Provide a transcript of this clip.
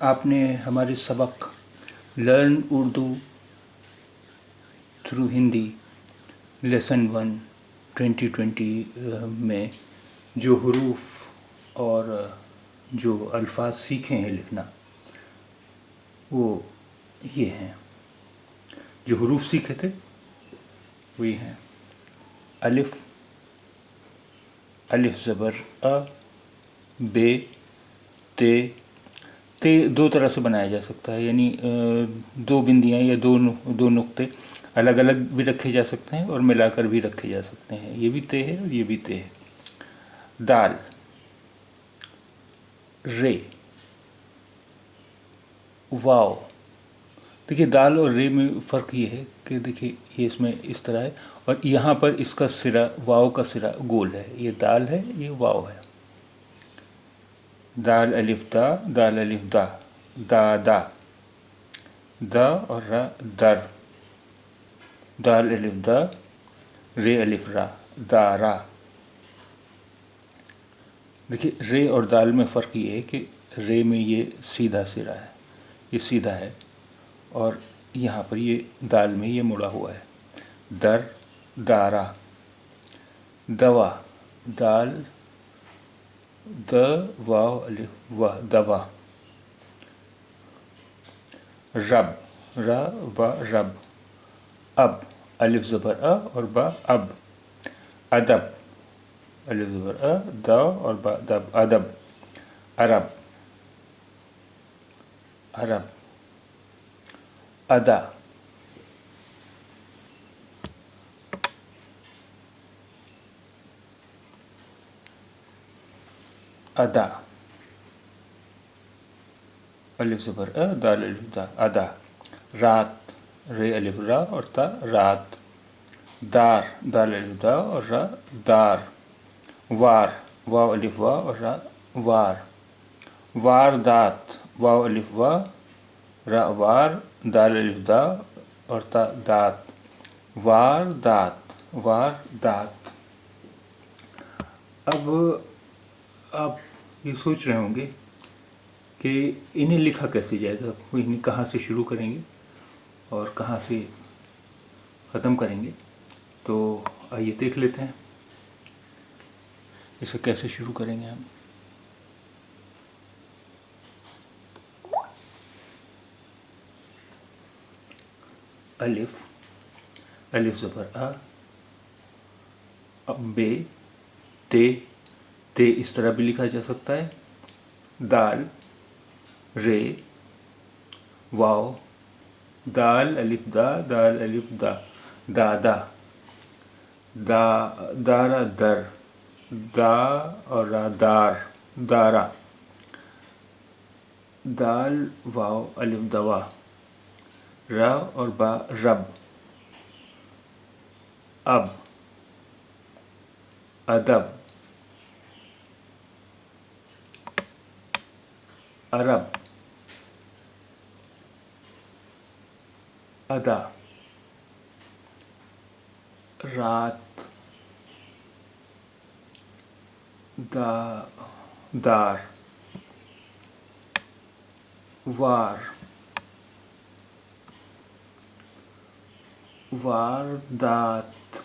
आपने हमारे सबक learn Urdu through Hindi lesson 1 2020 में जो हरूफ और जो अल्फाज सीखे हैं लिखना वो ये हैं। जो हरूफ सीखे थे वो ये हैं। अलिफ, अलिफ ज़बर अ, बे, ते। ते दो तरह से बनाया जा सकता है, यानी दो बिंदियाँ या दो नुक्ते अलग अलग भी रखे जा सकते हैं और मिलाकर भी रखे जा सकते हैं। ये भी ते है और ये भी ते है। दाल, रे, वाव। देखिए दाल और रे में फ़र्क ये है कि देखिए ये इसमें इस तरह है और यहाँ पर इसका सिरा, वाव का सिरा गोल है। ये दाल है, ये वाव है। दाल अलिफ दा, दाल अलिफ दा, दा, दा और रा दर। दाल अलिफ दा, रे अलिफ रा, दारा। देखिए रे और दाल में फ़र्क ये है कि रे में ये सीधा सिरा है, ये सीधा है, और यहाँ पर ये दाल में ये मुड़ा हुआ है। दर, दारा। दवा, दाल द वाव अलिफ वाह, दवा। रब, र ब रब। अब, अलिफ ज़बर अ और बा अब। अदब, अलिफ ज़बर अ, द और बा दब, अदब। अरब, अरब। अदा, अदा। अलिफ ज़बर अ, दाल अलिफ दा, अदा। रात, रे अलिफ रा और ता, रात। दार, दाल अलिफ दा और रा, दार। वार, वाव अलिफ वा और रा, वार। वारदात, वाव अलिफ वा, रा वार, दाल अलिफ दा और ता, दात। वारदात, वारदात। अब आप ये सोच रहे होंगे कि इन्हें लिखा कैसे जाएगा, वो इन्हें कहाँ से शुरू करेंगे और कहाँ से ख़त्म करेंगे। तो आइए देख लेते हैं इसे कैसे शुरू करेंगे हम। अलिफ, अलिफ ज़बर अ, बे, ते, ते इस तरह भी लिखा जा सकता है। दाल, रे, वाव, दाल अलिफ दा, दाल अलिफ दा, दादा। दा, दारा दर, दा और रा दार, दारा। दाल वाव अलिफ दवा, र और बा रब। अब, अदब। अरब, अदा। रात, दा, दार। वार, वारदात।